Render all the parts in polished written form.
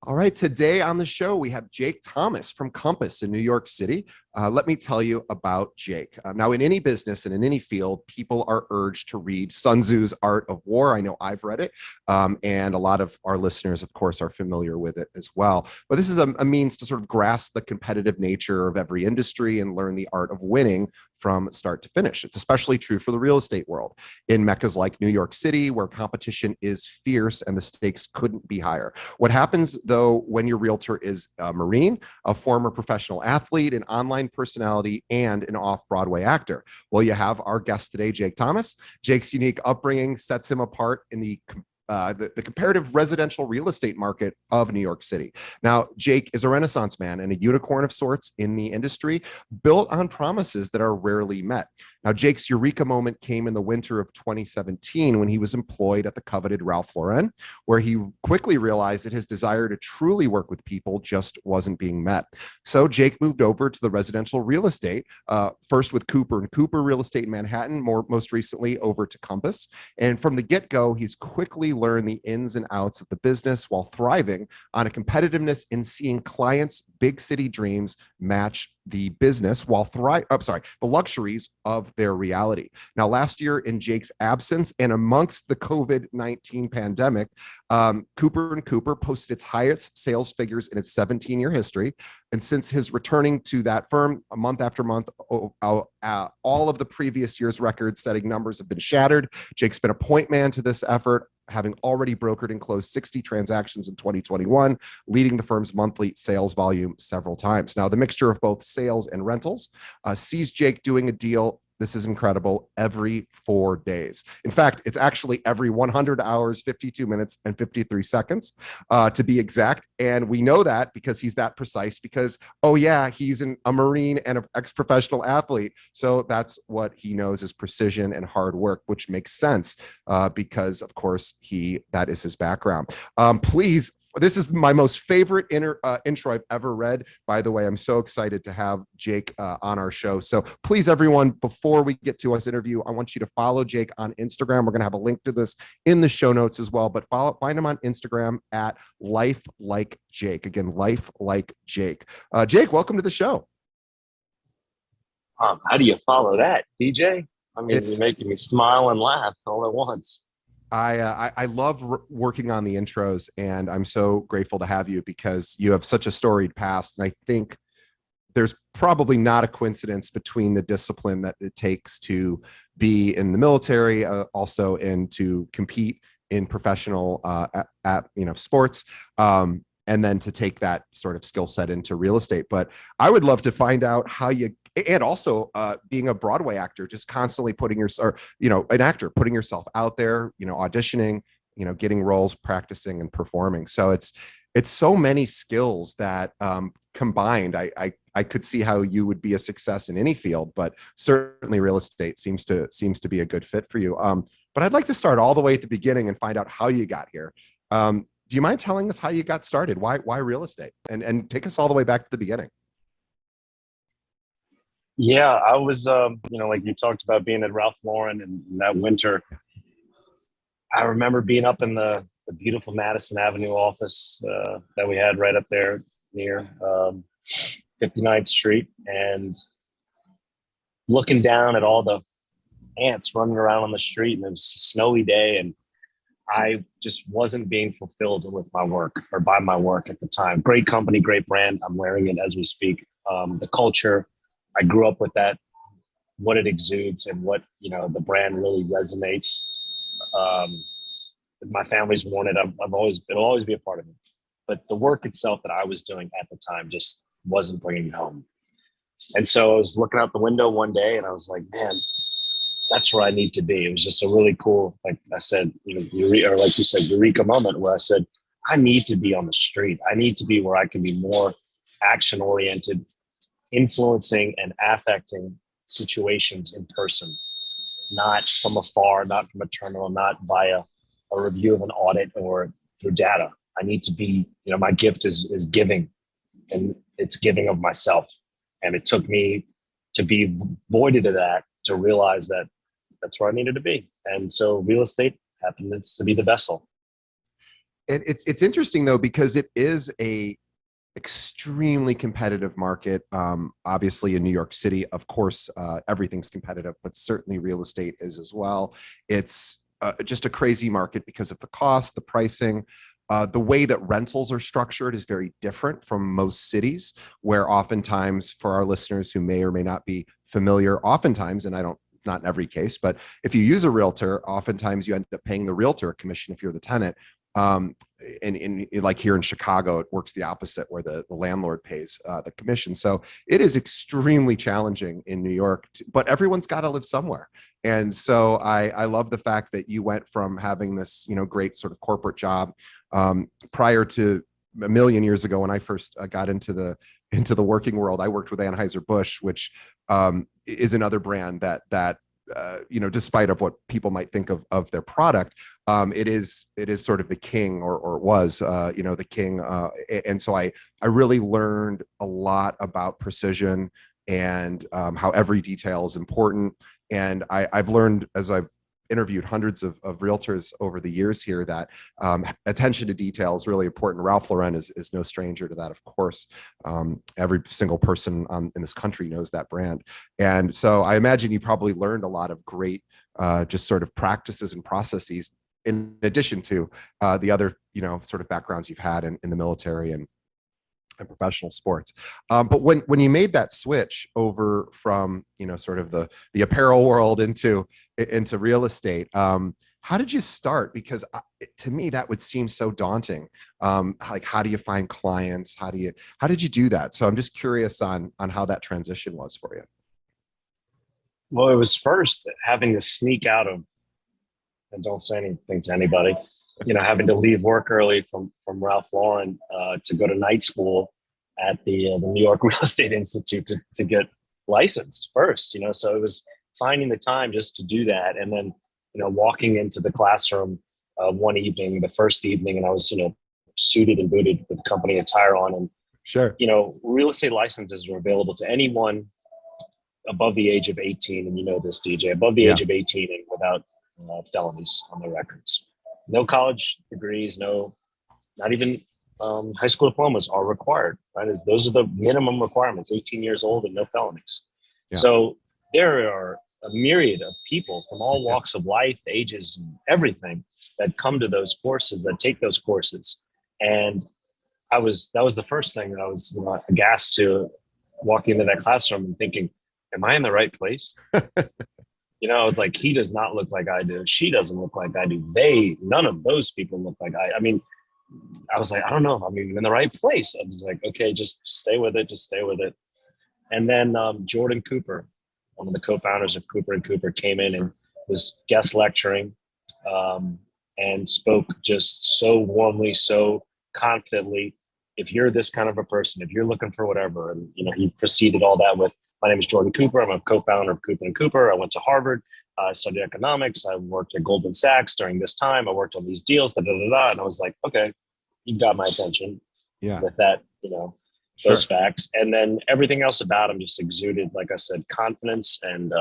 All right, today on the show, we have Jake Thomas from Compass in New York City. Let me tell you about Jake. Now, in any business and in any field, people are urged to read Sun Tzu's Art of War. I know I've read it, and a lot of our listeners, of course, are familiar with it as well. But this is a means to sort of grasp the competitive nature of every industry and learn the art of winning from start to finish. It's especially true for the real estate world. In meccas like New York City, where competition is fierce and the stakes couldn't be higher. What happens, though, when your realtor is a Marine, a former professional athlete, an online personality, and an off-Broadway actor? Well, you have our guest today, Jake Thomas. Jake's unique upbringing sets him apart in the comparative residential real estate market of New York City. Now, Jake is a Renaissance man and a unicorn of sorts in the industry, built on promises that are rarely met. Now, Jake's eureka moment came in the winter of 2017 when he was employed at the coveted Ralph Lauren, where he quickly realized that his desire to truly work with people just wasn't being met. So Jake moved over to the residential real estate, first with Cooper & Cooper Real Estate in Manhattan, most recently over to Compass. And from the get-go, he's quickly learned the ins and outs of the business while thriving on a competitiveness in seeing clients' big city dreams match the business while the luxuries of their reality. Now, last year in Jake's absence and amongst the COVID-19 pandemic, Cooper & Cooper posted its highest sales figures in its 17-year history. And since his returning to that firm month after month, all of the previous year's record-setting numbers have been shattered. Jake's been a point man to this effort, having already brokered and closed 60 transactions in 2021, leading the firm's monthly sales volume several times. Now, the mixture of both sales and rentals sees Jake doing a deal, this is incredible, every 4 days. In fact, it's actually every 100 hours, 52 minutes, and 53 seconds, to be exact. And we know that because he's that precise because, oh yeah, he's a Marine and an ex-professional athlete. So that's what he knows is precision and hard work, which makes sense because, of course, that is his background. Please, this is my most favorite intro I've ever read. By the way, I'm so excited to have Jake on our show. So please, everyone, before we get to us interview, I want you to follow Jake on Instagram. We're going to have a link to this in the show notes as well, but find him on Instagram at Life Like Jake. Again, Life Like Jake. Jake, welcome to the show. How do you follow that, DJ? I mean, you're making me smile and laugh all at once. I love working on the intros, and I'm so grateful to have you because you have such a storied past. And I think there's probably not a coincidence between the discipline that it takes to be in the military, also and to compete in professional sports, and then to take that sort of skill set into real estate. But I would love to find out how you, and also being a Broadway actor, just constantly an actor putting yourself out there, auditioning, getting roles, practicing and performing. So it's so many skills that combined, I could see how you would be a success in any field, but certainly real estate seems to be a good fit for you. But I'd like to start all the way at the beginning and find out how you got here. Do you mind telling us how you got started? Why real estate? And take us all the way back to the beginning. Yeah, I was, like you talked about being at Ralph Lauren and that winter. I remember being up in the beautiful Madison Avenue office that we had right up there near 59th Street and looking down at all the ants running around on the street, and it was a snowy day, and I just wasn't being fulfilled with my work or by my work at the time. Great company, great brand. I'm wearing it as we speak. The culture, I grew up with that, what it exudes and what, the brand really resonates. My family's worn it. It'll always be a part of me. But the work itself that I was doing at the time just wasn't bringing me home. And so I was looking out the window one day and I was like, man, that's where I need to be. It was just a really cool, like I said, like you said, eureka moment where I said, I need to be on the street. I need to be where I can be more action oriented, influencing and affecting situations in person, not from afar, not from a terminal, not via a review of an audit or through data. I need to be, my gift is giving, and it's giving of myself. And it took me to be voided of that to realize that that's where I needed to be. And so real estate happens to be the vessel. It's interesting though, because it is a extremely competitive market. Obviously in New York City, of course, everything's competitive, but certainly real estate is as well. It's just a crazy market because of the cost, the pricing. The way that rentals are structured is very different from most cities, where oftentimes, for our listeners who may or may not be familiar, oftentimes, and I don't, not in every case, but if you use a realtor, oftentimes you end up paying the realtor a commission if you're the tenant. Um, and like here in Chicago, it works the opposite, where the landlord pays the commission. So it is extremely challenging in New York, but everyone's got to live somewhere. And so I love the fact that you went from having this, great sort of corporate job prior to a million years ago when I first got into the working world. I worked with Anheuser-Busch, which is another brand that despite of what people might think of their product, it is sort of the king, or it was, the king. And so I really learned a lot about precision and how every detail is important. And I've learned, as I've interviewed hundreds of realtors over the years here, that attention to detail is really important. Ralph Lauren is no stranger to that, of course. Every single person in this country knows that brand. And so I imagine you probably learned a lot of great just sort of practices and processes, in addition to the other, sort of backgrounds you've had in the military and professional sports. But when you made that switch over from, sort of the apparel world into real estate, how did you start? Because to me, that would seem so daunting. Like, how do you find clients? How did you do that? So I'm just curious on how that transition was for you. Well, it was first having to sneak out of, and don't say anything to anybody, having to leave work early from Ralph Lauren to go to night school at the New York Real Estate Institute to get licensed first. So it was finding the time just to do that, and then walking into the classroom one evening, the first evening, and I was suited and booted with company attire on, and sure, real estate licenses were available to anyone above the age of 18, and this, DJ, above the age of 18 and without felonies on their records. No college degrees, not even high school diplomas are required. Right? Those are the minimum requirements: 18 years old and no felonies. Yeah. So there are a myriad of people from all walks of life, ages, and everything that come to those courses, that take those courses. And that was the first thing that I was aghast to, walking into that classroom and thinking, am I in the right place? It's like, he does not look like I do. She doesn't look like I do. None of those people look like I mean, I was like, I don't know if I'm even in the right place. I was like, okay, just stay with it. Just stay with it. And then Jordan Cooper, one of the co-founders of Cooper and Cooper, came in and was guest lecturing and spoke just so warmly, so confidently. If you're this kind of a person, if you're looking for whatever, and he preceded all that with, my name is Jordan Cooper. I'm a co-founder of Cooper and Cooper. I went to Harvard. I studied economics. I worked at Goldman Sachs during this time. I worked on these deals, And I was like, okay, you got my attention with that, those facts. And then everything else about him just exuded, like I said, confidence and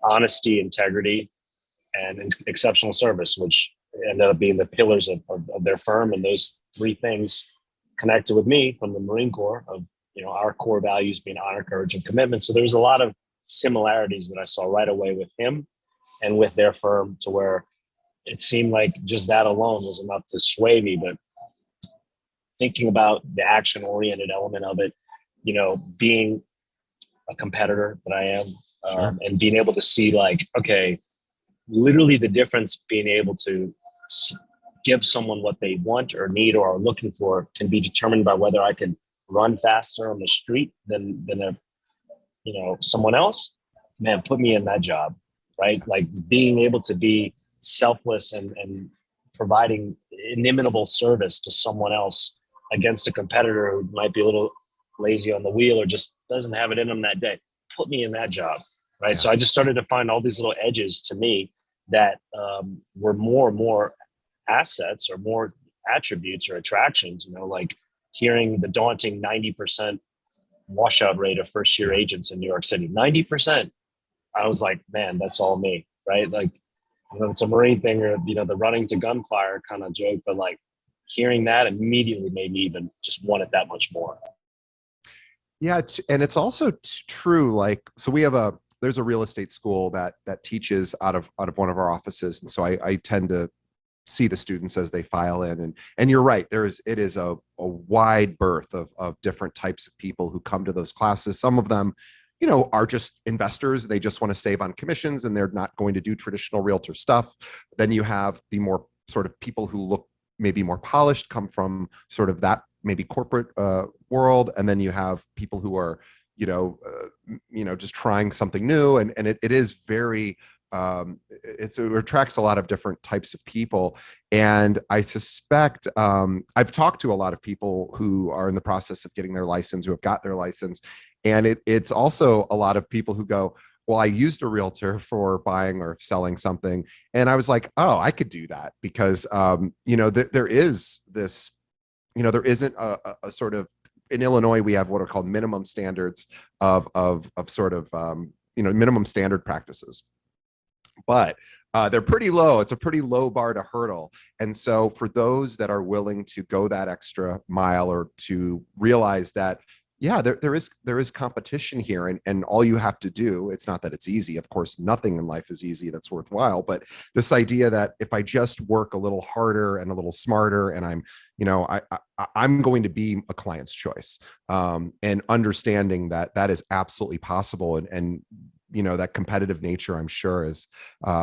honesty, integrity, and exceptional service, which ended up being the pillars of their firm. And those three things connected with me from the Marine Corps, of our core values being honor, courage, and commitment. So there's a lot of similarities that I saw right away with him and with their firm, to where it seemed like just that alone was enough to sway me. But thinking about the action-oriented element of it, being a competitor that I am, and being able to see, like, okay, literally the difference, being able to give someone what they want or need or are looking for can be determined by whether I can run faster on the street than someone else. Man, put me in that job, right? Like, being able to be selfless and providing inimitable service to someone else against a competitor who might be a little lazy on the wheel or just doesn't have it in them that day. Put me in that job, right? Yeah. So I just started to find all these little edges to me that were more and more assets or more attributes or attractions, like hearing the daunting 90% washout rate of first year agents in New York City. 90%. I was like, man, that's all me, right? Like, it's a Marine thing, or the running to gunfire kind of joke, but like, hearing that immediately made me even just want it that much more. Yeah, and it's also true. Like, so there's a real estate school that teaches out of one of our offices, and so I tend to see the students as they file in, and you're right, it is a wide berth of different types of people who come to those classes. Some of them, are just investors. They just want to save on commissions and they're not going to do traditional realtor stuff. Then you have the more sort of people who look maybe more polished, come from sort of that maybe corporate world, and then you have people who are just trying something new, and it is very it attracts a lot of different types of people. And I suspect I've talked to a lot of people who are in the process of getting their license, who have got their license, and it's also a lot of people who go, well, I used a realtor for buying or selling something, and I was like, oh, I could do that, because there is this, there isn't a sort of, in Illinois, we have what are called minimum standards of sort of minimum standard practices, but they're pretty low. It's a pretty low bar to hurdle. And so for those that are willing to go that extra mile, or to realize that, yeah, there is competition here, and all you have to do, it's not that it's easy. Of course, nothing in life is easy that's worthwhile, but this idea that if I just work a little harder and a little smarter, and I'm going to be a client's choice, and understanding that that is absolutely possible, and that competitive nature, I'm sure, is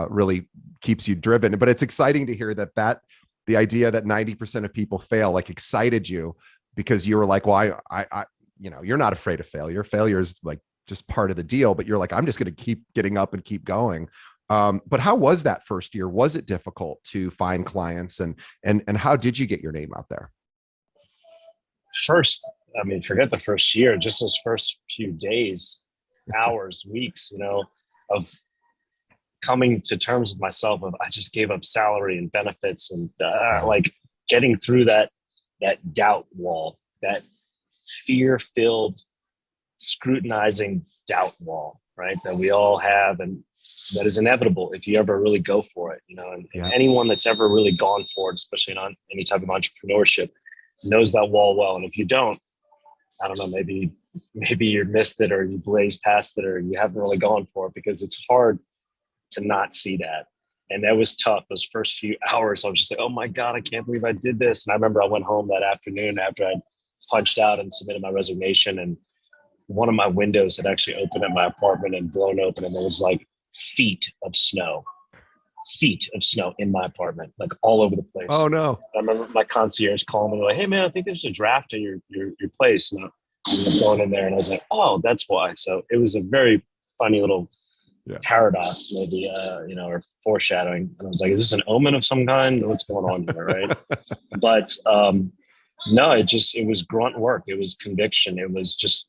really keeps you driven. But it's exciting to hear that the idea that 90% of people fail, like, excited you, because you were like, well, I you're not afraid of failure. Failure is like just part of the deal, but you're like, I'm just going to keep getting up and keep going. But how was that first year? Was it difficult to find clients, and how did you get your name out there? First, I mean, forget the first year, just those first few days, hours, weeks, of coming to terms with myself of, I just gave up salary and benefits, and Yeah. like getting through that doubt wall, that fear-filled, scrutinizing doubt wall, right? That we all have, and that is inevitable if you ever really go for it, and Yeah. anyone that's ever really gone for it, especially on any type of entrepreneurship, knows that wall well. And if you don't, I don't know, maybe you missed it, or you blazed past it, or you haven't really gone for it, because it's hard to not see that. And that was tough. Those first few hours, I was just like, oh my God, I can't believe I did this. And I remember I went home that afternoon after I'd punched out and submitted my resignation, and one of my windows had actually opened at my apartment and blown open, and there was like feet of snow in my apartment, like all over the place. Oh no. I remember my concierge calling me like, hey man, I think there's a draft in your place. And I was going in there, and I was like, oh, that's why. So it was a very funny little Yeah. paradox, maybe, or foreshadowing. And I was like, is this an omen of some kind? What's going on here, right? But no, it was grunt work. It was conviction. It was just,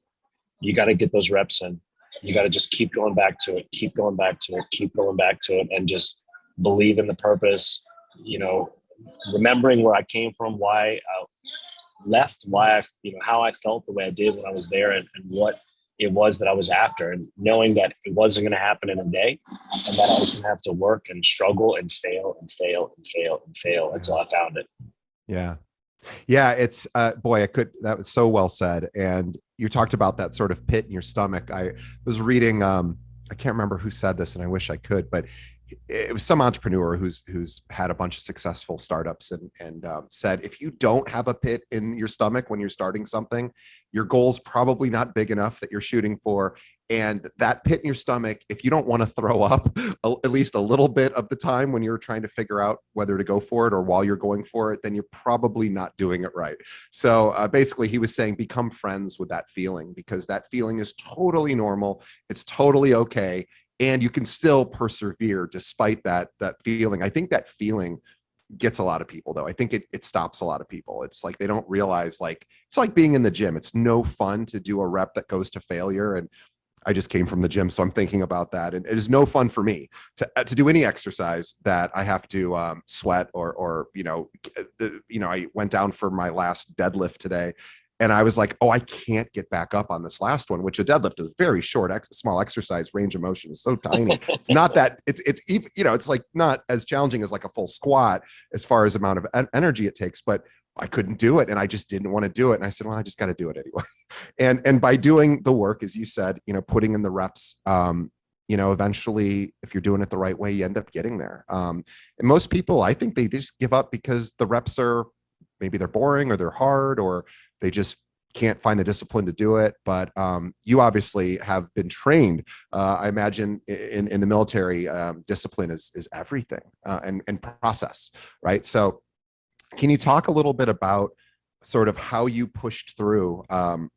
you got to get those reps in. You got to just keep going back to it, keep going back to it, keep going back to it, and just believe in the purpose, remembering where I came from, why I left, how I felt the way I did when I was there, and what it was that I was after, and knowing that it wasn't going to happen in a day, and that I was going to have to work and struggle and fail and fail and fail and fail until I found it. Yeah. Yeah, it's boy, that was so well said. And you talked about that sort of pit in your stomach. I was reading, I can't remember who said this, and I wish I could, but it was some entrepreneur who's had a bunch of successful startups, and said, if you don't have a pit in your stomach when you're starting something, your goal's probably not big enough that you're shooting for. And that pit in your stomach, if you don't want to throw up at least a little bit of the time when you're trying to figure out whether to go for it, or while you're going for it, then you're probably not doing it right. So basically he was saying, become friends with that feeling, because that feeling is totally normal. It's totally okay. And you can still persevere despite that feeling. I think that feeling gets a lot of people, though. I think it stops a lot of people. It's like they don't realize, like, it's like being in the gym. It's no fun to do a rep that goes to failure. And I just came from the gym, so I'm thinking about that. And it is no fun for me to do any exercise that I have to sweat, or I went down for my last deadlift today, and I was like, oh, I can't get back up on this last one, which a deadlift is very short, small exercise. Range of motion is so tiny. It's not that it's even, it's like not as challenging as like a full squat as far as amount of energy it takes. But I couldn't do it, and I just didn't want to do it. And I said, well, I just got to do it anyway. And by doing the work, as you said, putting in the reps, eventually, if you're doing it the right way, you end up getting there. And most people, I think, they just give up because the reps are, maybe they're boring, or they're hard, or they just can't find the discipline to do it. But you obviously have been trained. I imagine in the military, discipline is everything, and process, right? So can you talk a little bit about sort of how you pushed through,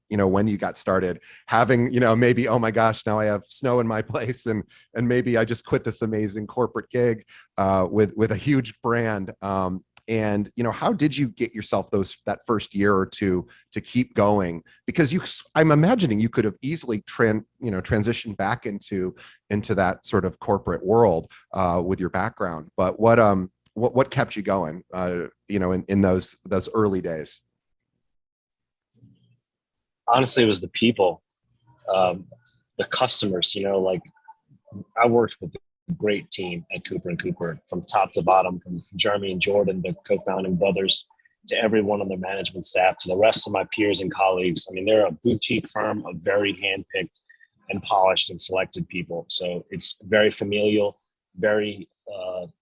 when you got started having, maybe, oh my gosh, now I have snow in my place, and maybe I just quit this amazing corporate gig with a huge brand. And how did you get yourself that first year or two to keep going? Because I'm imagining you could have easily transitioned back into that sort of corporate world with your background. But what kept you going, in those early days? Honestly, it was the people, the customers. Like, I worked with a great team at Cooper and Cooper from top to bottom, from Jeremy and Jordan, the co-founding brothers, to everyone on their management staff, to the rest of my peers and colleagues. I mean, they're a boutique firm of very handpicked and polished and selected people. So it's very familial, very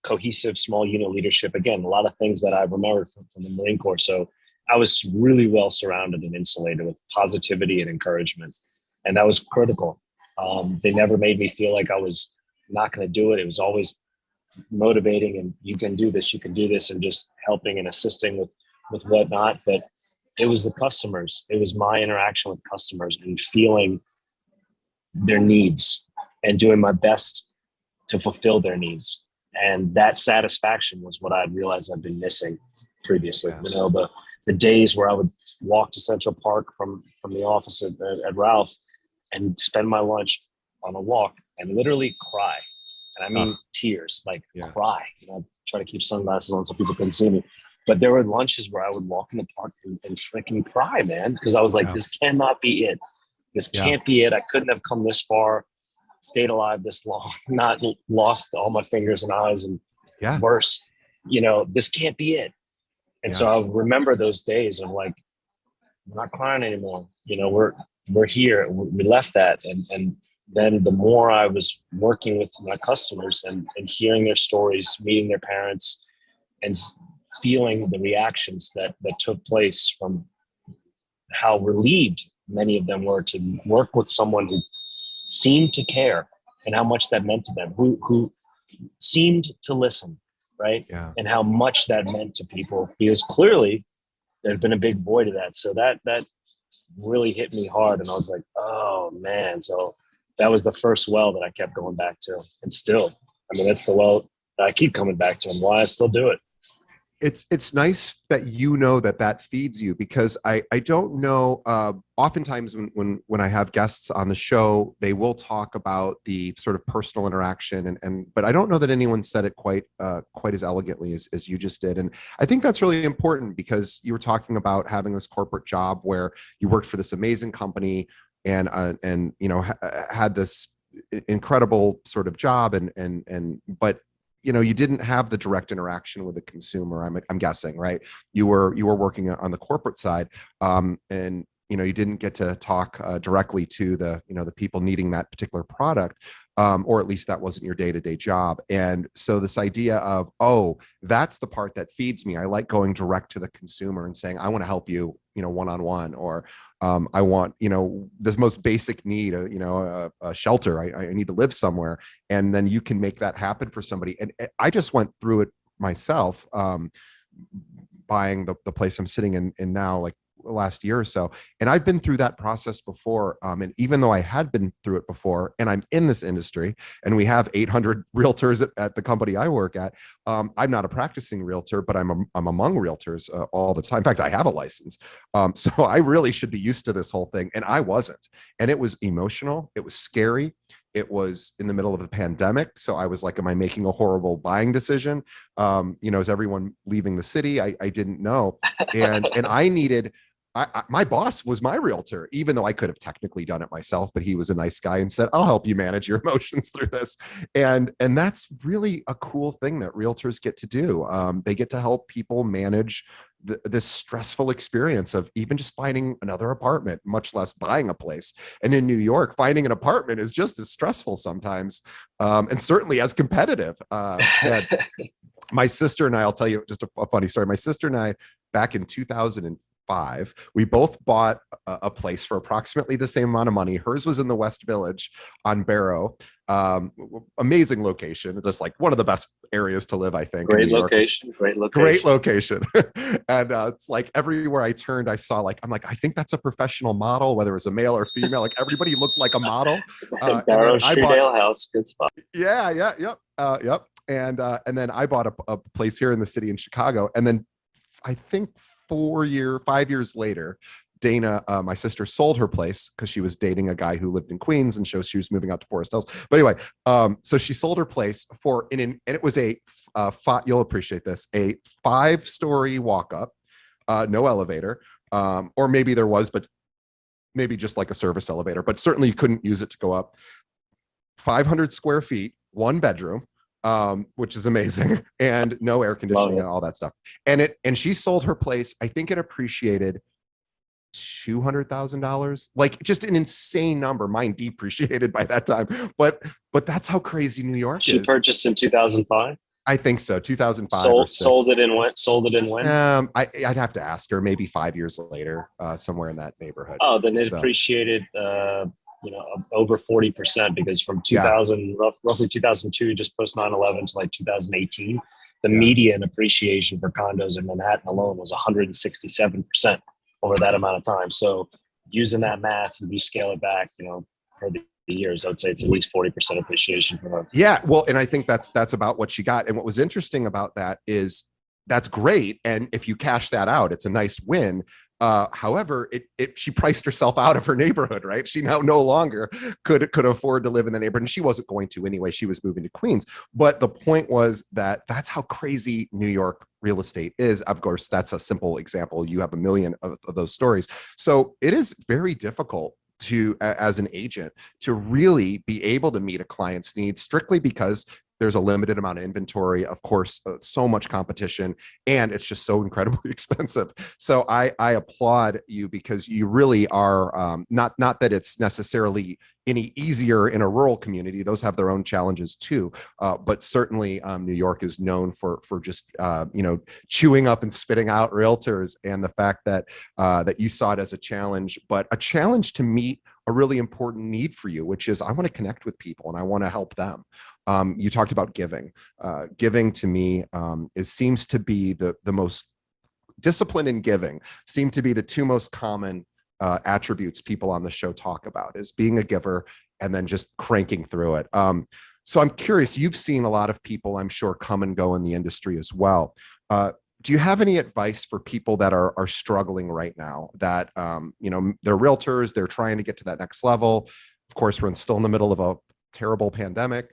cohesive, small unit leadership. Again, a lot of things that I remember from the Marine Corps. So I was really well surrounded and insulated with positivity and encouragement. And that was critical. They never made me feel like I was not going to do it. It was always motivating, and you can do this, and just helping and assisting with whatnot. But it was the customers. It was my interaction with customers and feeling their needs and doing my best to fulfill their needs. And that satisfaction was what I realized I'd been missing previously. Yeah. The days where I would walk to Central Park from the office at Ralph's and spend my lunch on a walk and literally cry. And I mean, tears, like, cry. Try to keep sunglasses on so people couldn't see me. But there were lunches where I would walk in the park and freaking cry, man, because I was like, this cannot be it. This can't be it. I couldn't have come this far, stayed alive this long, not lost all my fingers and eyes, and worse. This can't be it. And so I remember those days of like, we're not crying anymore. We're here. We left that. And then the more I was working with my customers and hearing their stories, meeting their parents, and feeling the reactions that took place, from how relieved many of them were to work with someone who seemed to care, and how much that meant to them, who seemed to listen, right? Yeah. And how much that meant to people, because clearly there'd been a big void of that. So that really hit me hard, and I was like, oh man. So that was the first well that I kept going back to, and still, that's the well that I keep coming back to, and why I still do it. It's nice that that feeds you, because I don't know, oftentimes when I have guests on the show, they will talk about the sort of personal interaction, but I don't know that anyone said it quite as elegantly as you just did. And I think that's really important, because you were talking about having this corporate job where you worked for this amazing company, and had this incredible sort of job, but you didn't have the direct interaction with the consumer. I'm guessing, right? You were working on the corporate side, and you didn't get to talk directly to the people needing that particular product, or at least that wasn't your day-to-day job. And so this idea of, oh, that's the part that feeds me. I like going direct to the consumer and saying, I want to help you, one-on-one, or I want, this most basic need, a shelter. I need to live somewhere. And then you can make that happen for somebody. And I just went through it myself, buying the place I'm sitting in now, like last year or so. And I've been through that process before. And even though I had been through it before, and I'm in this industry, and we have 800 realtors at the company I work at, I'm not a practicing realtor, but I'm among realtors all the time. In fact, I have a license. So I really should be used to this whole thing. And I wasn't. And it was emotional. It was scary. It was in the middle of the pandemic. So I was like, am I making a horrible buying decision? Is everyone leaving the city? I didn't know. And I needed my boss was my realtor, even though I could have technically done it myself, but he was a nice guy and said, I'll help you manage your emotions through this. And that's really a cool thing that realtors get to do. They get to help people manage this stressful experience of even just finding another apartment, much less buying a place. And in New York, finding an apartment is just as stressful sometimes, and certainly as competitive. And my sister and I, I'll tell you just a funny story. My sister and I, back in 2005, we both bought a place for approximately the same amount of money. Hers was in the West Village on Barrow. Amazing location, just like one of the best areas to live, I think. Great location. Great location. And it's like everywhere I turned, I saw I'm like, I think that's a professional model, whether it was a male or female. Like everybody looked like a model. Barrow Street Ale House, good spot. Yeah, yep. And then I bought a place here in the city in Chicago. And then I think 5 years later, Dana, my sister, sold her place because she was dating a guy who lived in Queens, and she was moving out to Forest Hills. But anyway, so she sold her place and it was you'll appreciate this, a 5-story walk up, no elevator, or maybe there was, but maybe just like a service elevator, but certainly you couldn't use it to go up. 500 square feet, 1 bedroom, which is amazing, and no air conditioning and all that stuff. And she sold her place. I think it appreciated $200,000, like just an insane number. Mine depreciated by that time, but that's how crazy New York is. She purchased in 2005. I think so, 2005. Sold it in when? I'd have to ask her. Maybe 5 years later, somewhere in that neighborhood. Oh, then it appreciated. Over 40%, because from 2000, roughly 2002, just post 9/11 to like 2018, the median appreciation for condos in Manhattan alone was 167% over that amount of time. So using that math, and you scale it back, for the years, I would say it's at least 40% appreciation for her. Yeah, well, and I think that's about what she got. And what was interesting about that is that's great. And if you cash that out, it's a nice win. However, she priced herself out of her neighborhood, right? She now no longer could afford to live in the neighborhood, and she wasn't going to anyway. She was moving to Queens. But the point was that's how crazy New York real estate is. Of course, that's a simple example. You have a million of those stories. So it is very difficult as an agent, to really be able to meet a client's needs, strictly because there's a limited amount of inventory, of course, so much competition, and it's just so incredibly expensive. So I applaud you, because you really are, not that it's necessarily any easier in a rural community. Those have their own challenges too. But certainly New York is known for just, chewing up and spitting out realtors, and the fact that you saw it as a challenge, but a challenge to meet a really important need for you, which is I want to connect with people and I want to help them. You talked about giving. Giving to me seems to be the most discipline, in giving seem to be the two most common attributes people on the show talk about, is being a giver and then just cranking through it. So I'm curious, you've seen a lot of people, I'm sure, come and go in the industry as well. Do you have any advice for people that are struggling right now, that, they're realtors, they're trying to get to that next level? Of course, we're still in the middle of a terrible pandemic.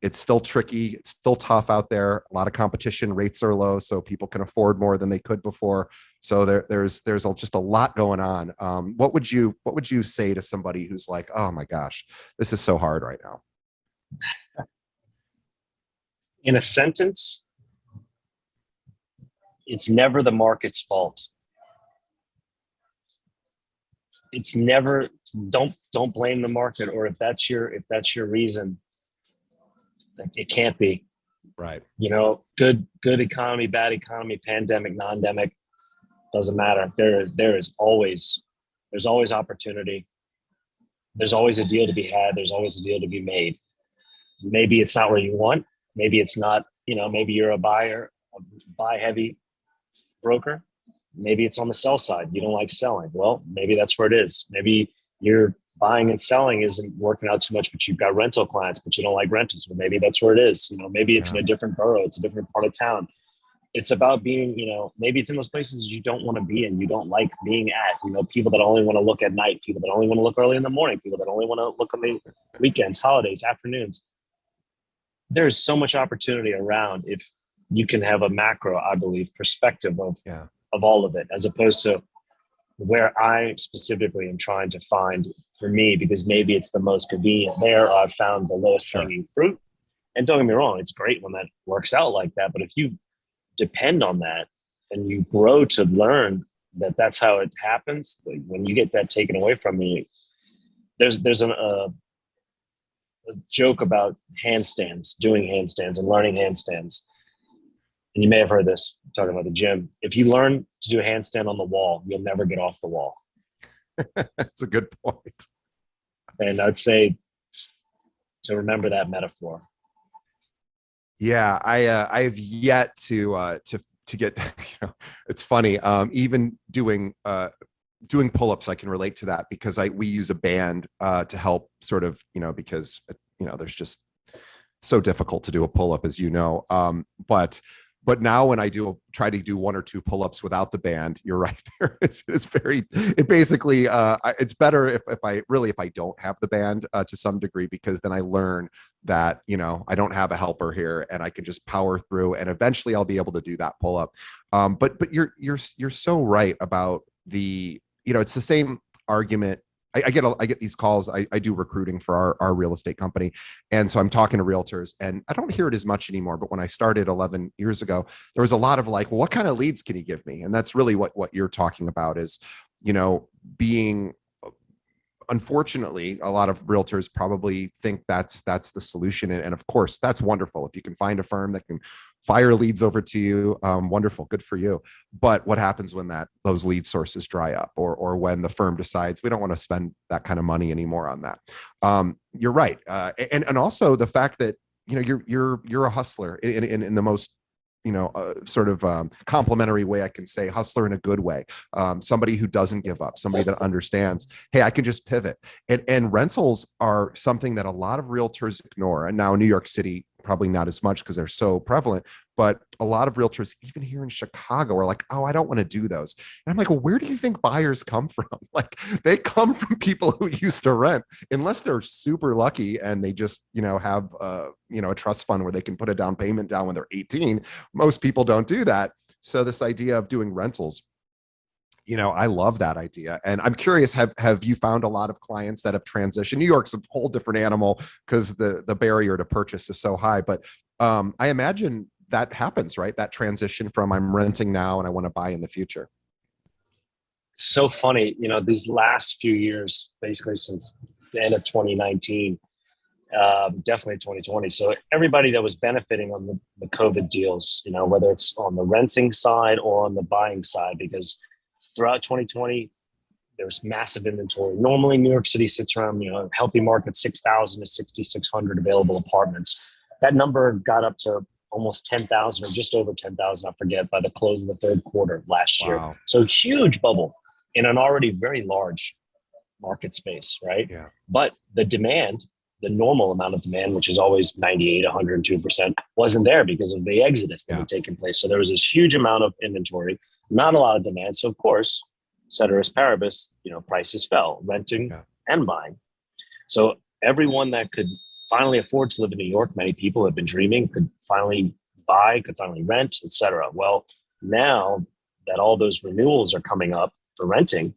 It's still tricky. It's still tough out there. A lot of competition. Rates are low, so people can afford more than they could before. So there's just a lot going on. What would you say to somebody who's like, oh my gosh, this is so hard right now? In a sentence, it's never the market's fault. It's never, don't blame the market, or if that's your reason, it can't be. Right. Good economy, bad economy, pandemic, non-demic, doesn't matter. There's always opportunity. There's always a deal to be had. There's always a deal to be made. Maybe it's not where you want. Maybe it's not, maybe you're a buy heavy broker. Maybe it's on the sell side. You don't like selling. Well, maybe that's where it is. Maybe you're buying and selling isn't working out too much, but you've got rental clients, but you don't like rentals. Well, maybe that's where it is. Maybe it's in a different borough. It's a different part of town. It's about being, maybe it's in those places you don't want to be in. You don't like being at, people that only want to look at night, people that only want to look early in the morning, people that only want to look on the weekends, holidays, afternoons. There's so much opportunity around if you can have a macro, I believe, perspective of all of it, as opposed to where I specifically am trying to find for me, because maybe it's the most convenient there, I've found the lowest Sure. hanging fruit. And don't get me wrong, it's great when that works out like that. But if you depend on that and you grow to learn that that's how it happens, like when you get that taken away from you, there's a joke about handstands, doing handstands and learning handstands. And you may have heard this talking about the gym. If you learn to do a handstand on the wall, you'll never get off the wall. That's a good point. And I'd say to remember that metaphor. Yeah, I have yet to get, it's funny. Even doing pull-ups, I can relate to that because we use a band to help sort of, because there's just so difficult to do a pull-up, as you know. But now when I try to do one or two pull-ups without the band, you're right there. It's basically it's better if I don't have the band to some degree, because then I learn that, I don't have a helper here and I can just power through, and eventually I'll be able to do that pull-up. But you're so right about it's the same argument. I get these calls. I do recruiting for our real estate company. And so I'm talking to realtors, and I don't hear it as much anymore. But when I started 11 years ago, there was a lot of like, well, what kind of leads can you give me? And that's really what you're talking about is, being, unfortunately, a lot of realtors probably think that's the solution. And of course, that's wonderful. If you can find a firm that can fire leads over to you, wonderful, good for you. But what happens when those lead sources dry up, or when the firm decides we don't want to spend that kind of money anymore on that? You're right. And also the fact that, you're a hustler in the most, sort of complimentary way I can say, hustler in a good way. Somebody who doesn't give up, somebody that understands, hey, I can just pivot. And rentals are something that a lot of realtors ignore. And now in New York City, probably not as much because they're so prevalent, but a lot of realtors, even here in Chicago, are like, oh, I don't want to do those. And I'm like, well, where do you think buyers come from? Like, they come from people who used to rent, unless they're super lucky and they just, have, a trust fund where they can put a down payment down when they're 18. Most people don't do that. So this idea of doing rentals, I love that idea. And I'm curious, have you found a lot of clients that have transitioned? New York's a whole different animal because the barrier to purchase is so high. But I imagine that happens, right? That transition from I'm renting now and I want to buy in the future. So funny, these last few years, basically since the end of 2019, definitely 2020. So everybody that was benefiting on the COVID deals, whether it's on the renting side or on the buying side, because throughout 2020, there's massive inventory. Normally, New York City sits around, a healthy market, 6,000 to 6,600 available apartments. That number got up to almost 10,000 or just over 10,000, I forget, by the close of the third quarter of last year. Wow. So huge bubble in an already very large market space, right? Yeah. But the demand, the normal amount of demand, which is always 98, 102%, wasn't there because of the exodus that had taken place. So there was this huge amount of inventory, not a lot of demand. So of course, ceteris paribus, prices fell, renting and buying. So everyone that could finally afford to live in New York, many people have been dreaming, could finally buy, could finally rent, etc. Well, now that all those renewals are coming up for renting,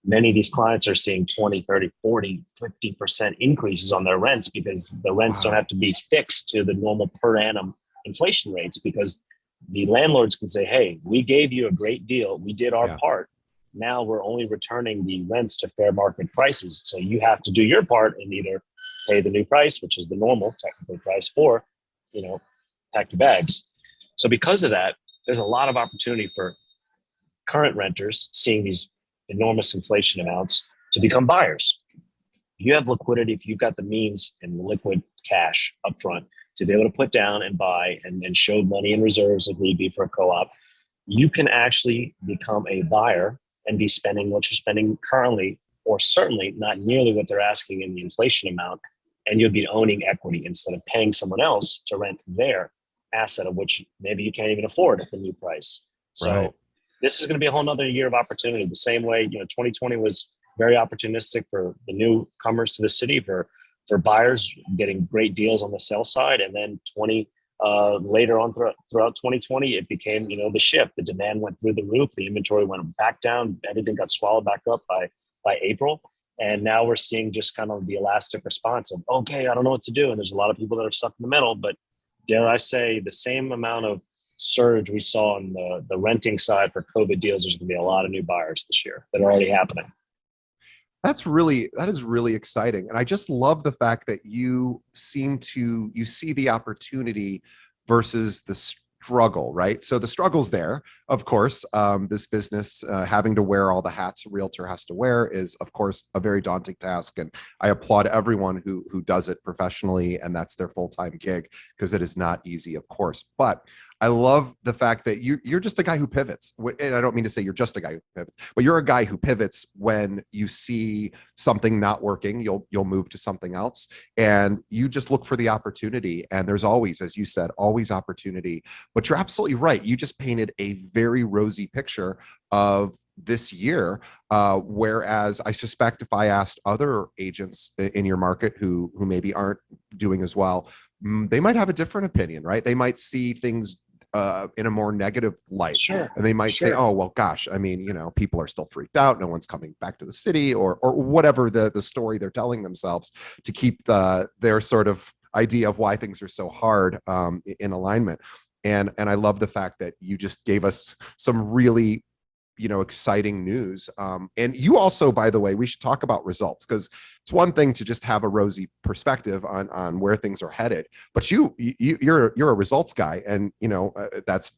many of these clients are seeing 20, 30, 40, 50% increases on their rents because the rents don't have to be fixed to the normal per annum inflation rates, because the landlords can say, hey, we gave you a great deal. We did our part. Now we're only returning the rents to fair market prices. So you have to do your part and either pay the new price, which is the normal technical price, or, pack your bags. So because of that, there's a lot of opportunity for current renters seeing these enormous inflation amounts to become buyers. If you have liquidity, if you've got the means and liquid cash up front to be able to put down and buy and show money in reserves if need be for a co-op, you can actually become a buyer and be spending what you're spending currently, or certainly not nearly what they're asking in the inflation amount. And you'll be owning equity instead of paying someone else to rent their asset, of which maybe you can't even afford at the new price. So this is going to be a whole nother year of opportunity. The same way, 2020 was very opportunistic for the newcomers to the city, for buyers getting great deals on the sell side. And then later on throughout 2020, it became, the shift. The demand went through the roof. The inventory went back down. Everything got swallowed back up by April. And now we're seeing just kind of the elastic response of, okay, I don't know what to do. And there's a lot of people that are stuck in the middle. But dare I say, the same amount of surge we saw on the renting side for COVID deals, there's going to be a lot of new buyers this year that are already happening. That is really exciting. And I just love the fact that you see the opportunity versus the struggle, right? So the struggle's there, of course. This business, having to wear all the hats a realtor has to wear, is of course a very daunting task. And I applaud everyone who does it professionally and that's their full-time gig, because it is not easy, of course. But I love the fact that you're just a guy who pivots. And I don't mean to say you're just a guy who pivots, but you're a guy who pivots when you see something not working. You'll move to something else, and you just look for the opportunity. And there's always, as you said, always opportunity. But you're absolutely right. You just painted a very rosy picture of this year. Whereas I suspect if I asked other agents in your market who maybe aren't doing as well, they might have a different opinion, right? They might see things in a more negative light. Sure. And they might say, oh, well, gosh, I mean, people are still freaked out. No one's coming back to the city, or whatever the story they're telling themselves to keep their sort of idea of why things are so hard in alignment. And I love the fact that you just gave us some really exciting news. And you also, by the way, we should talk about results, because it's one thing to just have a rosy perspective on where things are headed, but you're a results guy. And, that's,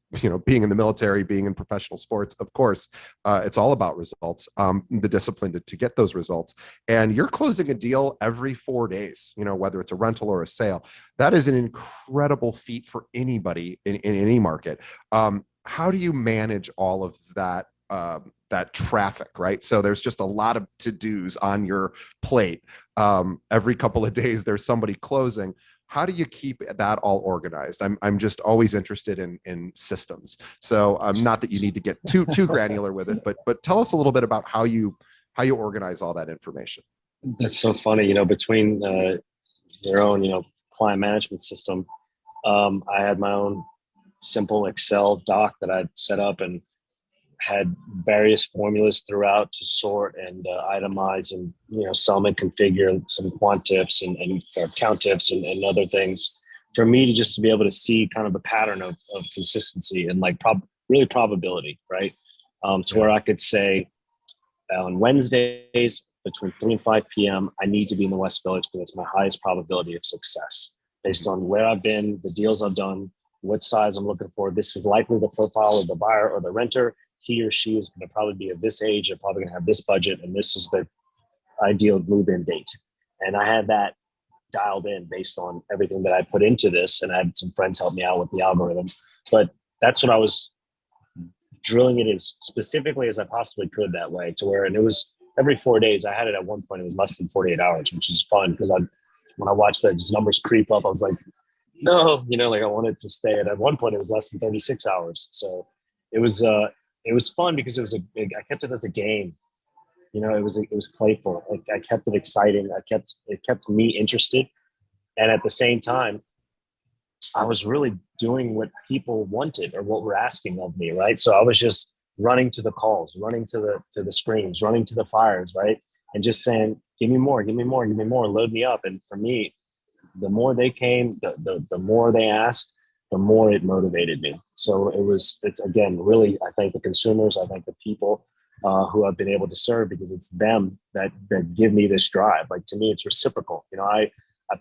being in the military, being in professional sports, of course, it's all about results, the discipline to get those results. And you're closing a deal every 4 days, whether it's a rental or a sale. That is an incredible feat for anybody in any market. How do you manage all of that traffic, right? So there's just a lot of to-dos on your plate. Every couple of days, there's somebody closing. How do you keep that all organized? I'm just always interested in systems. So not that you need to get too granular with it, but tell us a little bit about how you organize all that information. That's so funny, between your own, client management system. I had my own simple Excel doc that I'd set up and had various formulas throughout to sort and itemize and sum and configure some quant tips and count tips and other things for me to just to be able to see kind of a pattern of consistency and like really probability, right? To where I could say on Wednesdays between 3 and 5 p.m. I need to be in the West Village because it's my highest probability of success based on where I've been, the deals I've done, what size I'm looking for. This is likely the profile of the buyer or the renter. He or she is going to probably be of this age. They're probably going to have this budget, and this is the ideal move-in date. And I had that dialed in based on everything that I put into this, and I had some friends help me out with the algorithms. But that's what I was drilling it as specifically as I possibly could that way, to where, and it was every 4 days. I had it at one point, it was less than 48 hours, which is fun because when I watched those numbers creep up, I was like, no, I wanted to stay at one point, it was less than 36 hours. So it was fun because I kept it as a game. It was playful. I kept it exciting. It kept me interested. And at the same time, I was really doing what people wanted or what were asking of me, right? So I was just running to the calls, running to the screens, running to the fires, right? And just saying, give me more, give me more, give me more, load me up. And for me, the more they came, the more they asked, the more it motivated me. So it's again, really, I thank the consumers, I thank the people who I've been able to serve, because it's them that give me this drive. Like, to me, it's reciprocal. I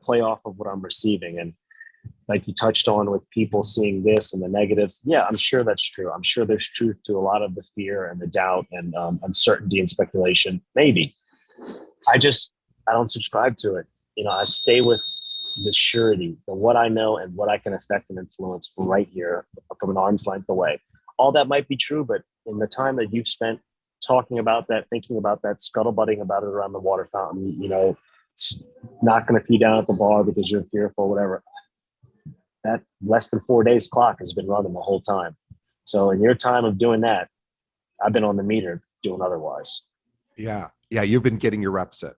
play off of what I'm receiving. And like you touched on with people seeing this and the negatives, yeah, I'm sure that's true. I'm sure there's truth to a lot of the fear and the doubt and uncertainty and speculation. Maybe. I don't subscribe to it. I stay with the surety, the what I know and what I can affect and influence from right here, from an arm's length away. All that might be true, but in the time that you've spent talking about that, thinking about that, scuttlebutting about it around the water fountain, it's not going to feed down at the bar because you're fearful, whatever. That less than 4 days clock has been running the whole time. So in your time of doing that, I've been on the meter doing otherwise. Yeah. You've been getting your reps in.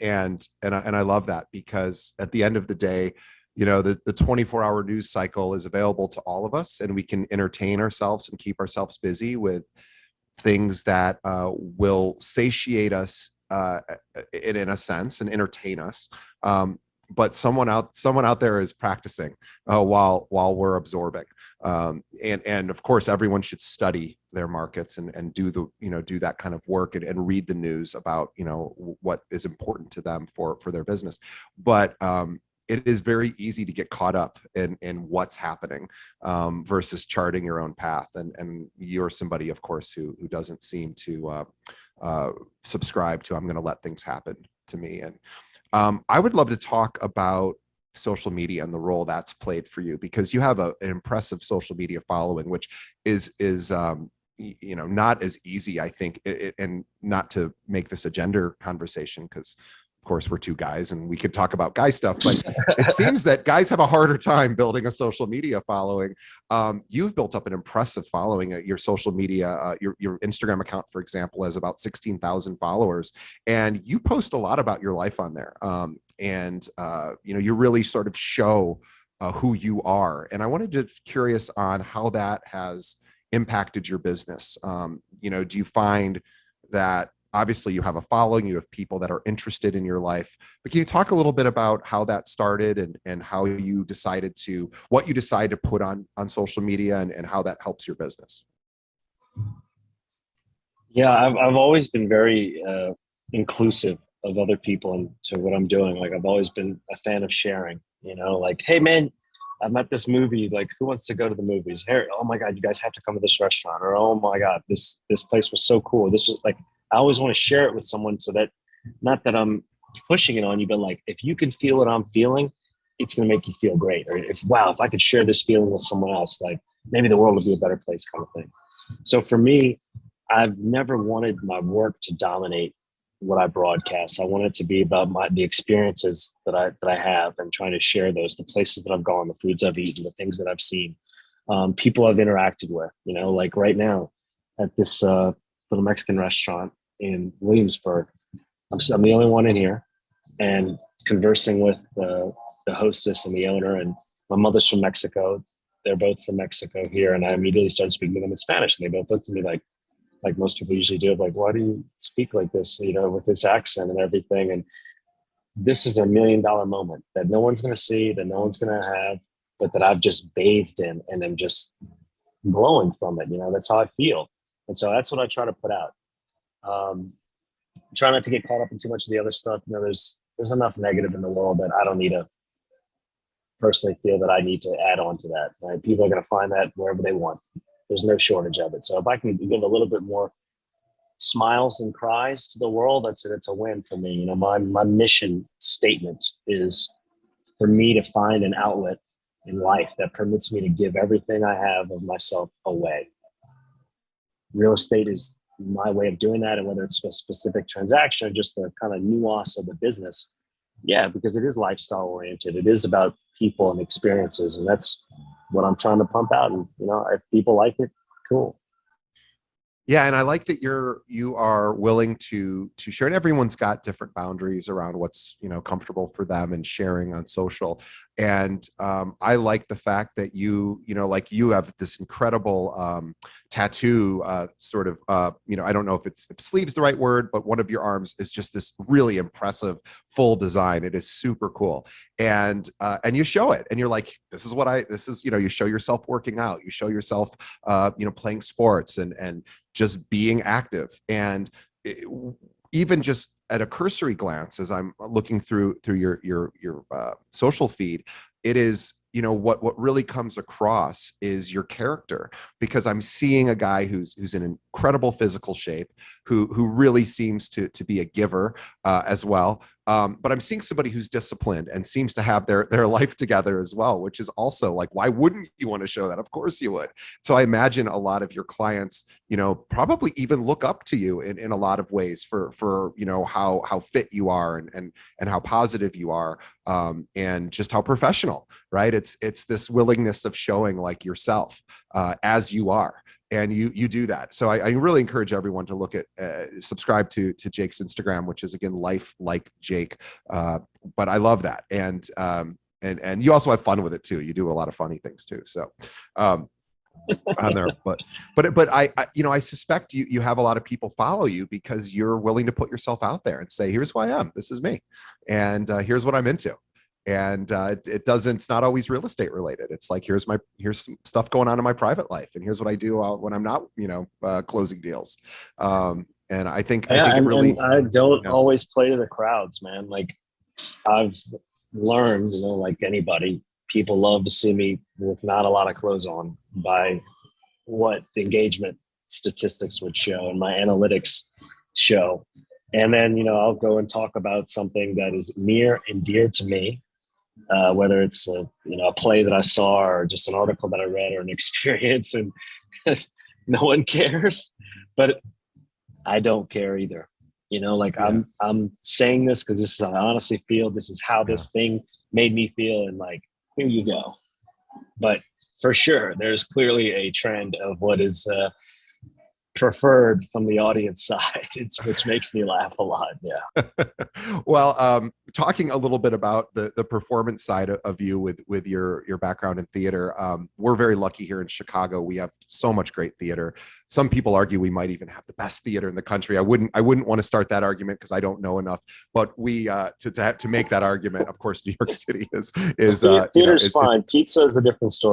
And I love that, because at the end of the day, the 24-hour news cycle is available to all of us, and we can entertain ourselves and keep ourselves busy with things that will satiate us in a sense and entertain us. But someone out there is practicing while we're absorbing. And of course, everyone should study their markets and do that kind of work and read the news about what is important to them for their business. But it is very easy to get caught up in what's happening versus charting your own path. And you're somebody, of course, who doesn't seem to subscribe to, I'm going to let things happen to me. And I would love to talk about social media and the role that's played for you, because you have an impressive social media following, which is not as easy, I think, and not to make this a gender conversation, because of course we're two guys and we could talk about guy stuff, but it seems that guys have a harder time building a social media following. You've built up an impressive following. Your social media, your Instagram account, for example, has about 16,000 followers, and you post a lot about your life on there. You really sort of show who you are. And I wanted to curious on how that has impacted your business. Do you find that obviously you have a following, you have people that are interested in your life, but can you talk a little bit about how that started and how you decided what you decide to put on social media and how that helps your business? Yeah, I've always been very inclusive of other people into what I'm doing. Like, I've always been a fan of sharing, like, hey man, I'm at this movie, like, who wants to go to the movies? Here, oh my God, you guys have to come to this restaurant. Or, oh my God, this place was so cool. This was like, I always want to share it with someone, so that, not that I'm pushing it on you, but like, if you can feel what I'm feeling, it's going to make you feel great. Or if I could share this feeling with someone else, like, maybe the world would be a better place, kind of thing. So for me, I've never wanted my work to dominate what I broadcast. I want it to be about the experiences that I have, and trying to share those, the places that I've gone, the foods I've eaten, the things that I've seen, people I've interacted with. Like right now at this little Mexican restaurant in Williamsburg, I'm the only one in here, and conversing with the hostess and the owner. And my mother's from Mexico. They're both from Mexico here, and I immediately started speaking to them in Spanish, and they both looked at me like most people usually do, like, why do you speak like this, with this accent and everything? And this is $1 million moment that no one's going to see, that no one's going to have, but that I've just bathed in, and I'm just glowing from it. That's how I feel. And so that's what I try to put out. Try not to get caught up in too much of the other stuff. There's enough negative in the world that I don't need to personally feel that I need to add on to that. Right? People are going to find that wherever they want. There's no shortage of it. So if I can give a little bit more smiles and cries to the world, that's a win for me. My mission statement is for me to find an outlet in life that permits me to give everything I have of myself away. Real estate is my way of doing that, and whether it's a specific transaction or just the kind of nuance of the business, yeah, because it is lifestyle oriented. It is about people and experiences, and that's what I'm trying to pump out. And if people like it, cool. Yeah, and I like that you are willing to share, and everyone's got different boundaries around what's comfortable for them and sharing on social. And I like the fact that you have this incredible tattoo, sort of I don't know if sleeve's the right word, but one of your arms is just this really impressive full design. It is super cool, and you show it, and you're like, this is you show yourself working out, you show yourself playing sports and just being active. And even just at a cursory glance, as I'm looking through your social feed, it is, what really comes across is your character, because I'm seeing a guy who's in incredible physical shape, who really seems to be a giver as well. But I'm seeing somebody who's disciplined and seems to have their life together as well, which is also like, why wouldn't you want to show that? Of course you would. So I imagine a lot of your clients, probably even look up to you in a lot of ways for how fit you are and how positive you are, and just how professional, right? It's this willingness of showing like yourself as you are. And you do that. So I really encourage everyone to look at, subscribe to Jake's Instagram, which is, again, Life Like Jake. But I love that. And and you also have fun with it too. You do a lot of funny things too. So, on there, but I suspect you have a lot of people follow you because you're willing to put yourself out there and say, here's who I am, this is me, and here's what I'm into. And it's not always real estate related. It's like, here's some stuff going on in my private life, and here's what I do when I'm not closing deals. And I think it really, and I don't always play to the crowds, man. Like, I've learned, like anybody, people love to see me with not a lot of clothes on by what the engagement statistics would show and my analytics show. And then, I'll go and talk about something that is near and dear to me, whether it's a play that I saw or just an article that I read or an experience, and no one cares, but I don't care either. Like, yeah. I'm saying this because this is how I honestly feel. This is how this thing made me feel. And like, here you go. But for sure, there's clearly a trend of what is preferred from the audience side, which makes me laugh a lot. Yeah. Well, talking a little bit about the performance side of you with your background in theater, we're very lucky here in Chicago. We have so much great theater. Some people argue we might even have the best theater in the country. I wouldn't want to start that argument because I don't know enough. But we to make that argument, of course, New York City is theater's fine. Pizza is a different story.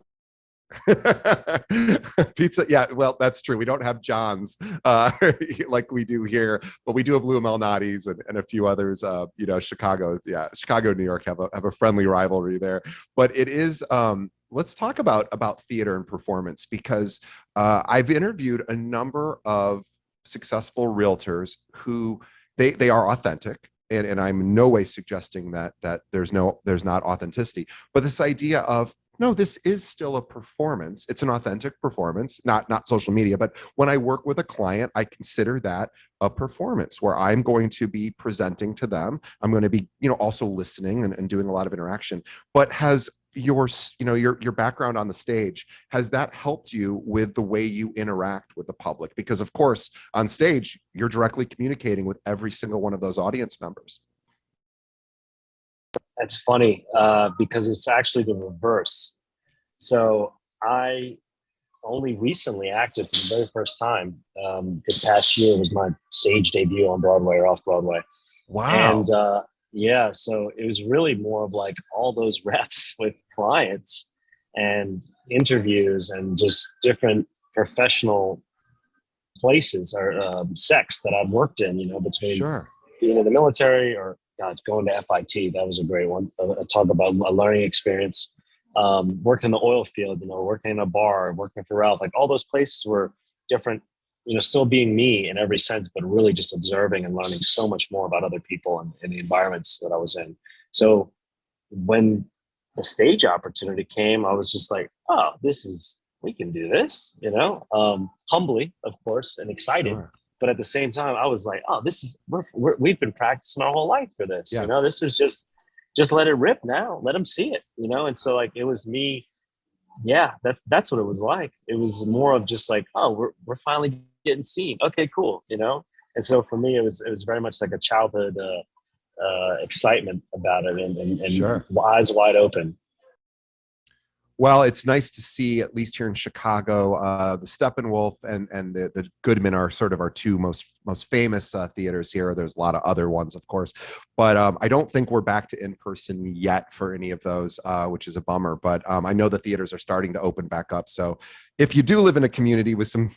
Pizza, yeah, well, that's true. We don't have John's like we do here, but we do have Lou Malnati's and a few others. Chicago, New York have a friendly rivalry there. But it is let's talk about theater and performance, because I've interviewed a number of successful realtors who they are authentic. And I'm in no way suggesting that there's not authenticity, but this idea of, no, this is still a performance. It's an authentic performance, not social media. But when I work with a client, I consider that a performance where I'm going to be presenting to them. I'm going to be, also listening and doing a lot of interaction. But has your background on the stage, has that helped you with the way you interact with the public? Because of course, on stage, you're directly communicating with every single one of those audience members. That's funny because it's actually the reverse. So I only recently acted for the very first time. This past year was my stage debut on Broadway or off Broadway. Wow. And so it was really more of like all those reps with clients and interviews and just different professional places or sects that I've worked in, between being in the military or going to FIT. That was a great one. Talk about a learning experience. Working in the oil field, working in a bar, working for Ralph, like all those places were different, still being me in every sense, but really just observing and learning so much more about other people and the environments that I was in. So when the stage opportunity came, I was just like, oh, we can do this, humbly, of course, and excited. Sure. But at the same time, I was like, oh, we've been practicing our whole life for this. Yeah. This is just let it rip now. Let them see it, And so like, it was me. Yeah, that's what it was like. It was more of just like, oh, we're finally getting seen. Okay, cool. And so for me, it was very much like a childhood excitement about it and sure. Eyes wide open. Well, it's nice to see, at least here in Chicago, the Steppenwolf and the Goodman are sort of our two most famous theaters here. There's a lot of other ones, of course, but I don't think we're back to in person yet for any of those, which is a bummer. But I know the theaters are starting to open back up. So if you do live in a community with some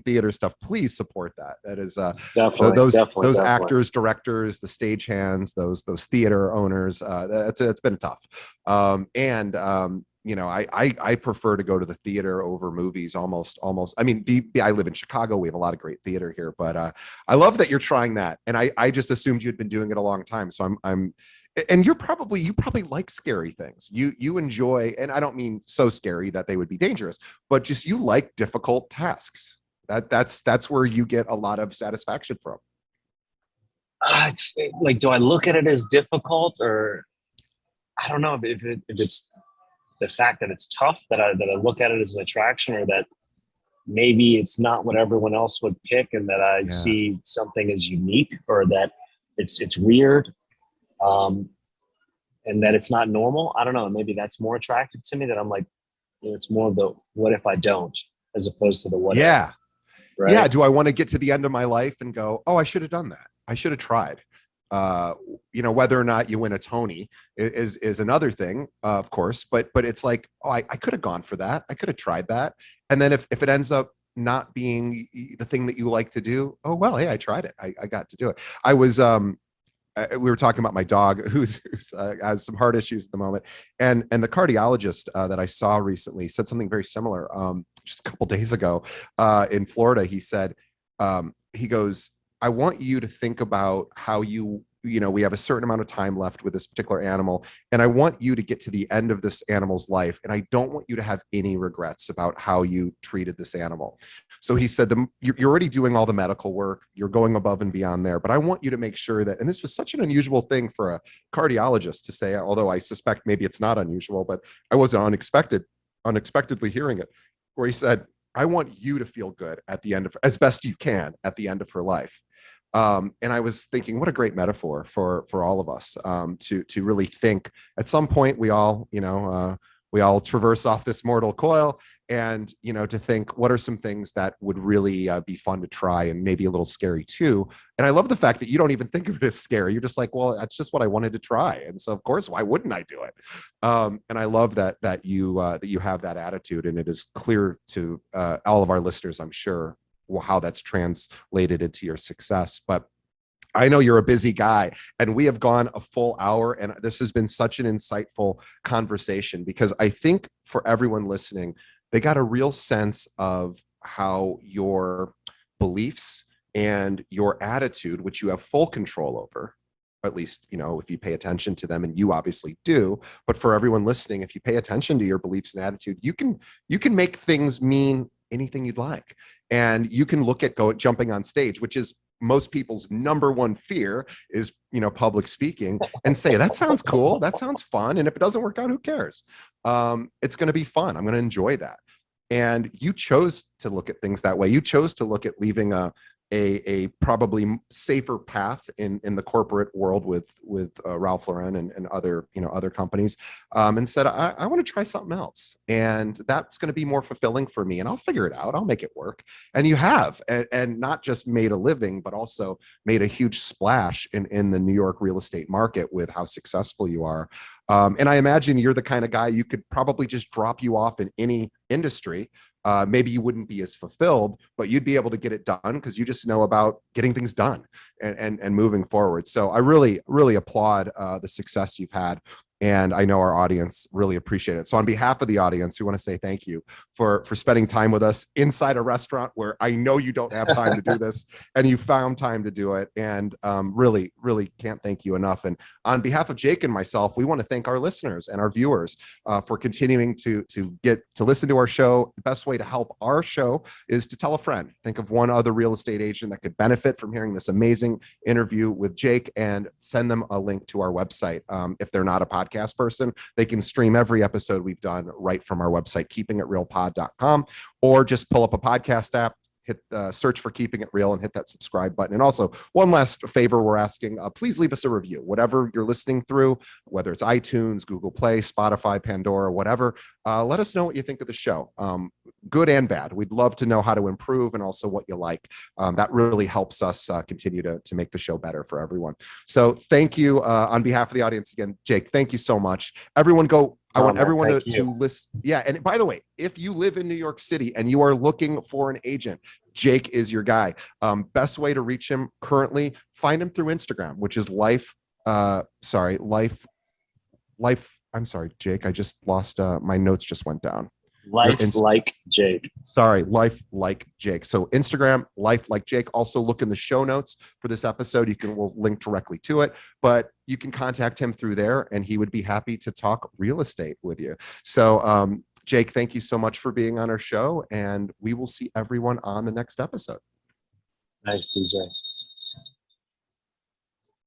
theater stuff, please support that. That is definitely those actors, directors, the stagehands, those theater owners. It's been tough. I prefer to go to the theater over movies almost. I mean, I live in Chicago. We have a lot of great theater here, but I love that you're trying that. And I just assumed you'd been doing it a long time. So and you probably like scary things. You enjoy, and I don't mean so scary that they would be dangerous, but just you like difficult tasks. That's where you get a lot of satisfaction from. It's like, do I look at it as difficult, or I don't know if it's the fact that it's tough that I look at it as an attraction, or that maybe it's not what everyone else would pick, and that I see something as unique, or that it's weird. And and that it's not normal. I don't know. Maybe that's more attractive to me, that I'm like, it's more of the what if I don't, as opposed to the what if, Yeah. Yeah. right? Do I want to get to the end of my life and go, oh, I should have done that. I should have tried. Uh, whether or not you win a Tony is another thing, of course, but it's like, oh, I could have gone for that. I could have tried that. And then if it ends up not being the thing that you like to do, oh, well, hey, I tried it. I got to do it. I was, we were talking about my dog who's has some heart issues at the moment, and the cardiologist that I saw recently said something very similar. Just a couple days ago in Florida, he said, he goes, I want you to think about how we have a certain amount of time left with this particular animal, and I want you to get to the end of this animal's life, and I don't want you to have any regrets about how you treated this animal. So he said, you're already doing all the medical work, you're going above and beyond there, but I want you to make sure that, and this was such an unusual thing for a cardiologist to say, although I suspect maybe it's not unusual, but I wasn't unexpectedly hearing it, where he said, I want you to feel good at the end of, as best you can, at the end of her life. And I was thinking, what a great metaphor for all of us, to really think at some point we all traverse off this mortal coil, and to think what are some things that would really be fun to try, and maybe a little scary too. And I love the fact that you don't even think of it as scary. You're just like, well, that's just what I wanted to try, and so of course, why wouldn't I do it? And I love that you have that attitude, and it is clear to all of our listeners, I'm sure, how that's translated into your success. But I know you're a busy guy, and we have gone a full hour, and this has been such an insightful conversation, because I think for everyone listening, they got a real sense of how your beliefs and your attitude, which you have full control over, at least, if you pay attention to them, and you obviously do, but for everyone listening, if you pay attention to your beliefs and attitude, you can make things mean anything you'd like. And you can look at jumping on stage, which is most people's number one fear, is public speaking, and say, that sounds cool, that sounds fun, and if it doesn't work out, who cares? It's going to be fun, I'm going to enjoy that. And you chose to look at things that way. You chose to look at leaving a probably safer path in the corporate world with Ralph Lauren and other companies, and said, I want to try something else, and that's going to be more fulfilling for me, and I'll figure it out, I'll make it work. And you have, and not just made a living, but also made a huge splash in the New York real estate market with how successful you are. And I imagine you're the kind of guy you could probably just drop you off in any industry. Maybe you wouldn't be as fulfilled, but you'd be able to get it done because you just know about getting things done and moving forward. So I really, really applaud the success you've had. And I know our audience really appreciate it. So on behalf of the audience, we want to say thank you for spending time with us inside a restaurant where I know you don't have time to do this, and you found time to do it. And really, really can't thank you enough. And on behalf of Jake and myself, we want to thank our listeners and our viewers for continuing to get to listen to our show. The best way to help our show is to tell a friend. Think of one other real estate agent that could benefit from hearing this amazing interview with Jake, and send them a link to our website. If they're not a podcast person, they can stream every episode we've done right from our website, keepingitrealpod.com, or just pull up a podcast app, hit search for Keeping It Real, and hit that subscribe button. And also, one last favor we're asking, please leave us a review, whatever you're listening through, whether it's iTunes, Google Play, Spotify, Pandora, whatever. Let us know what you think of the show, good and bad. We'd love to know how to improve, and also what you like. That really helps us continue to make the show better for everyone. So thank you on behalf of the audience again, Jake. Thank you so much. Everyone go. I want everyone to listen. Yeah. And by the way, if you live in New York City and you are looking for an agent, Jake is your guy. Best way to reach him currently, find him through Instagram, which is I'm sorry, Jake. I just lost, my notes just went down. Life Like Jake. Sorry, Life Like Jake. So Instagram, Life Like Jake. Also look in the show notes for this episode. We'll link directly to it, but you can contact him through there, and he would be happy to talk real estate with you. So Jake, thank you so much for being on our show, and we will see everyone on the next episode. Thanks, DJ.